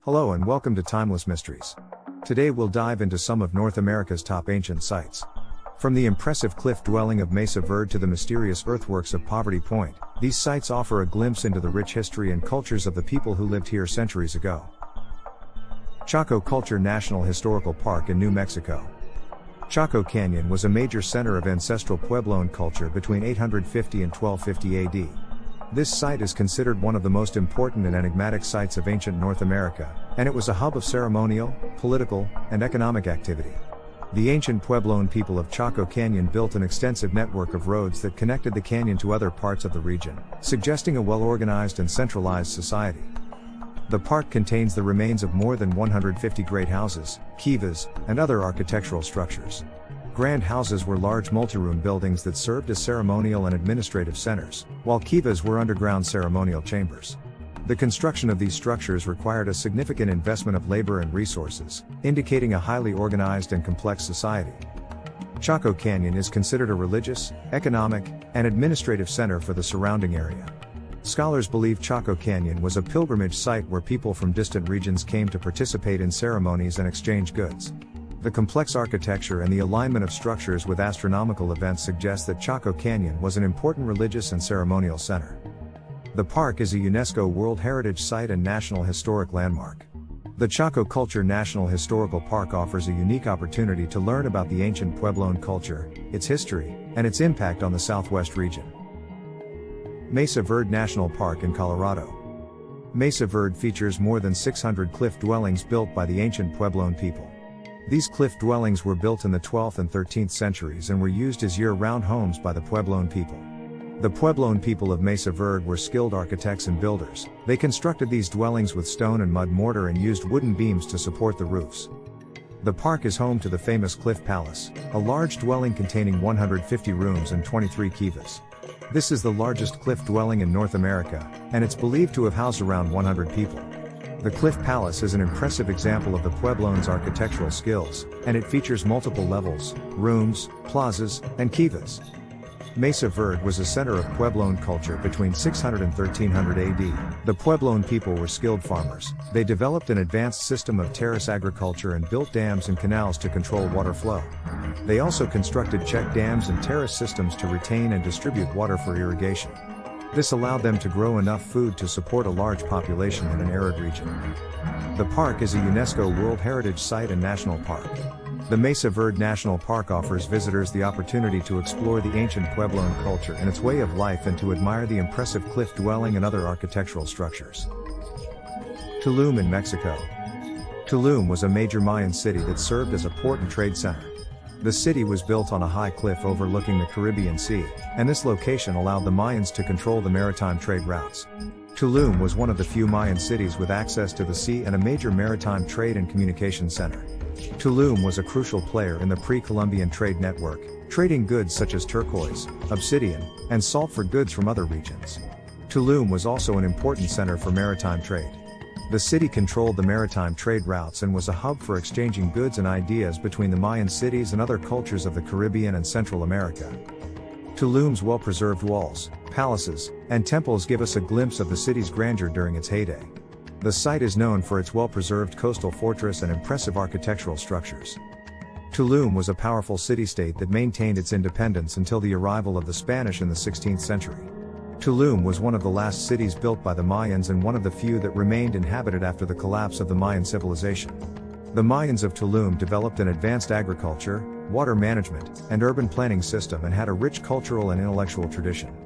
Hello and welcome to Timeless Mysteries. Today we'll dive into some of North America's top ancient sites. From the impressive cliff dwelling of Mesa Verde to the mysterious earthworks of Poverty Point, these sites offer a glimpse into the rich history and cultures of the people who lived here centuries ago. Chaco Culture National Historical Park in New Mexico. Chaco Canyon was a major center of ancestral Puebloan culture between 850 and 1250 AD. This site is considered one of the most important and enigmatic sites of ancient North America, and it was a hub of ceremonial, political, and economic activity. The ancient Puebloan people of Chaco Canyon built an extensive network of roads that connected the canyon to other parts of the region, suggesting a well-organized and centralized society. The park contains the remains of more than 150 great houses, kivas, and other architectural structures. Grand houses were large multi-room buildings that served as ceremonial and administrative centers, while kivas were underground ceremonial chambers. The construction of these structures required a significant investment of labor and resources, indicating a highly organized and complex society. Chaco Canyon is considered a religious, economic, and administrative center for the surrounding area. Scholars believe Chaco Canyon was a pilgrimage site where people from distant regions came to participate in ceremonies and exchange goods. The complex architecture and the alignment of structures with astronomical events suggest that Chaco Canyon was an important religious and ceremonial center. The park is a UNESCO World Heritage Site and National Historic Landmark. The Chaco Culture National Historical Park offers a unique opportunity to learn about the ancient Puebloan culture, its history, and its impact on the Southwest region. Mesa Verde National Park in Colorado. Mesa Verde features more than 600 cliff dwellings built by the ancient Puebloan people. These cliff dwellings were built in the 12th and 13th centuries and were used as year-round homes by the Puebloan people. The Puebloan people of Mesa Verde were skilled architects and builders. They constructed these dwellings with stone and mud mortar and used wooden beams to support the roofs. The park is home to the famous Cliff Palace, a large dwelling containing 150 rooms and 23 kivas. This is the largest cliff dwelling in North America, and it's believed to have housed around 100 people. The Cliff Palace is an impressive example of the Puebloans' architectural skills, and it features multiple levels, rooms, plazas, and kivas. Mesa Verde was a center of Puebloan culture between 600 and 1300 AD. The Puebloan people were skilled farmers. They developed an advanced system of terrace agriculture and built dams and canals to control water flow. They also constructed check dams and terrace systems to retain and distribute water for irrigation. This allowed them to grow enough food to support a large population in an arid region. The park is a UNESCO World Heritage Site and National Park. The Mesa Verde National Park offers visitors the opportunity to explore the ancient Puebloan culture and its way of life and to admire the impressive cliff dwelling and other architectural structures. Tulum in Mexico. Tulum was a major Mayan city that served as a port and trade center. The city was built on a high cliff overlooking the Caribbean Sea, and this location allowed the Mayans to control the maritime trade routes. Tulum was one of the few Mayan cities with access to the sea and a major maritime trade and communication center. Tulum was a crucial player in the pre-Columbian trade network, trading goods such as turquoise, obsidian, and salt for goods from other regions. Tulum was also an important center for maritime trade. The city controlled the maritime trade routes and was a hub for exchanging goods and ideas between the Mayan cities and other cultures of the Caribbean and Central America. Tulum's well-preserved walls, palaces, and temples give us a glimpse of the city's grandeur during its heyday. The site is known for its well-preserved coastal fortress and impressive architectural structures. Tulum was a powerful city-state that maintained its independence until the arrival of the Spanish in the 16th century. Tulum was one of the last cities built by the Mayans and one of the few that remained inhabited after the collapse of the Mayan civilization. The Mayans of Tulum developed an advanced agriculture, water management, and urban planning system and had a rich cultural and intellectual tradition.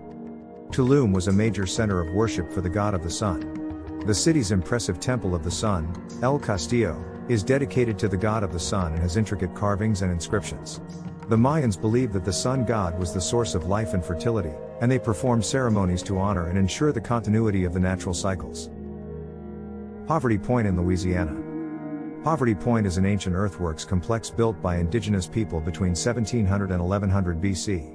Tulum was a major center of worship for the god of the sun. The city's impressive Temple of the Sun, El Castillo, is dedicated to the god of the sun and has intricate carvings and inscriptions. The Mayans believed that the sun god was the source of life and fertility, and they performed ceremonies to honor and ensure the continuity of the natural cycles. Poverty Point in Louisiana. Poverty Point is an ancient earthworks complex built by indigenous people between 1700 and 1100 BC.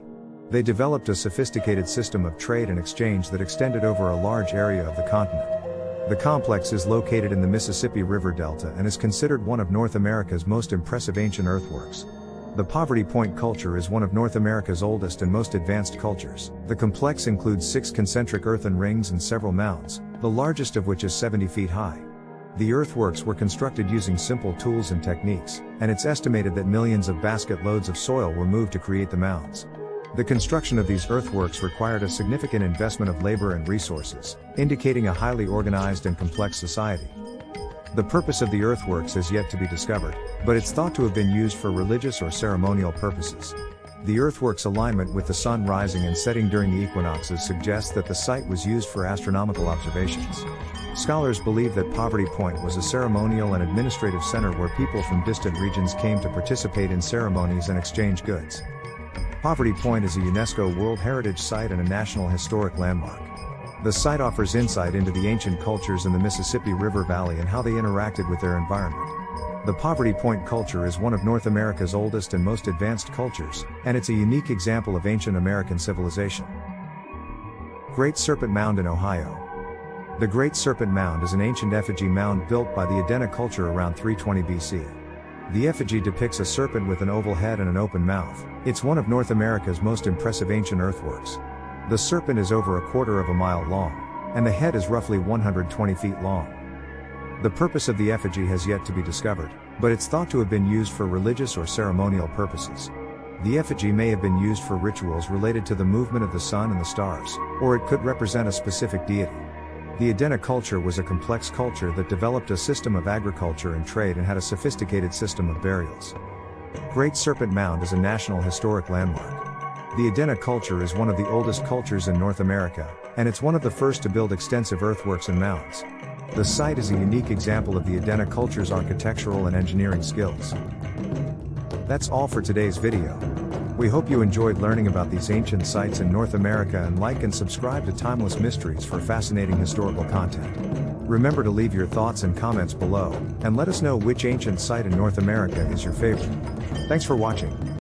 They developed a sophisticated system of trade and exchange that extended over a large area of the continent. The complex is located in the Mississippi River Delta and is considered one of North America's most impressive ancient earthworks. The Poverty Point culture is one of North America's oldest and most advanced cultures. The complex includes 6 concentric earthen rings and several mounds, the largest of which is 70 feet high. The earthworks were constructed using simple tools and techniques, and it's estimated that millions of basket loads of soil were moved to create the mounds. The construction of these earthworks required a significant investment of labor and resources, indicating a highly organized and complex society. The purpose of the earthworks is yet to be discovered, but it's thought to have been used for religious or ceremonial purposes. The earthworks' alignment with the sun rising and setting during the equinoxes suggests that the site was used for astronomical observations. Scholars believe that Poverty Point was a ceremonial and administrative center where people from distant regions came to participate in ceremonies and exchange goods. Poverty Point is a UNESCO World Heritage Site and a National Historic Landmark. The site offers insight into the ancient cultures in the Mississippi River Valley and how they interacted with their environment. The Poverty Point culture is one of North America's oldest and most advanced cultures, and it's a unique example of ancient American civilization. Great Serpent Mound in Ohio. The Great Serpent Mound is an ancient effigy mound built by the Adena culture around 320 BC. The effigy depicts a serpent with an oval head and an open mouth. It's one of North America's most impressive ancient earthworks. The serpent is over 1/4 mile long, and the head is roughly 120 feet long. The purpose of the effigy has yet to be discovered, but it's thought to have been used for religious or ceremonial purposes. The effigy may have been used for rituals related to the movement of the sun and the stars, or it could represent a specific deity. The Adena culture was a complex culture that developed a system of agriculture and trade and had a sophisticated system of burials. Great Serpent Mound is a National Historic Landmark. The Adena culture is one of the oldest cultures in North America, and it's one of the first to build extensive earthworks and mounds. The site is a unique example of the Adena culture's architectural and engineering skills. That's all for today's video. We hope you enjoyed learning about these ancient sites in North America, and like and subscribe to Timeless Mysteries for fascinating historical content. Remember to leave your thoughts and comments below, and let us know which ancient site in North America is your favorite. Thanks for watching.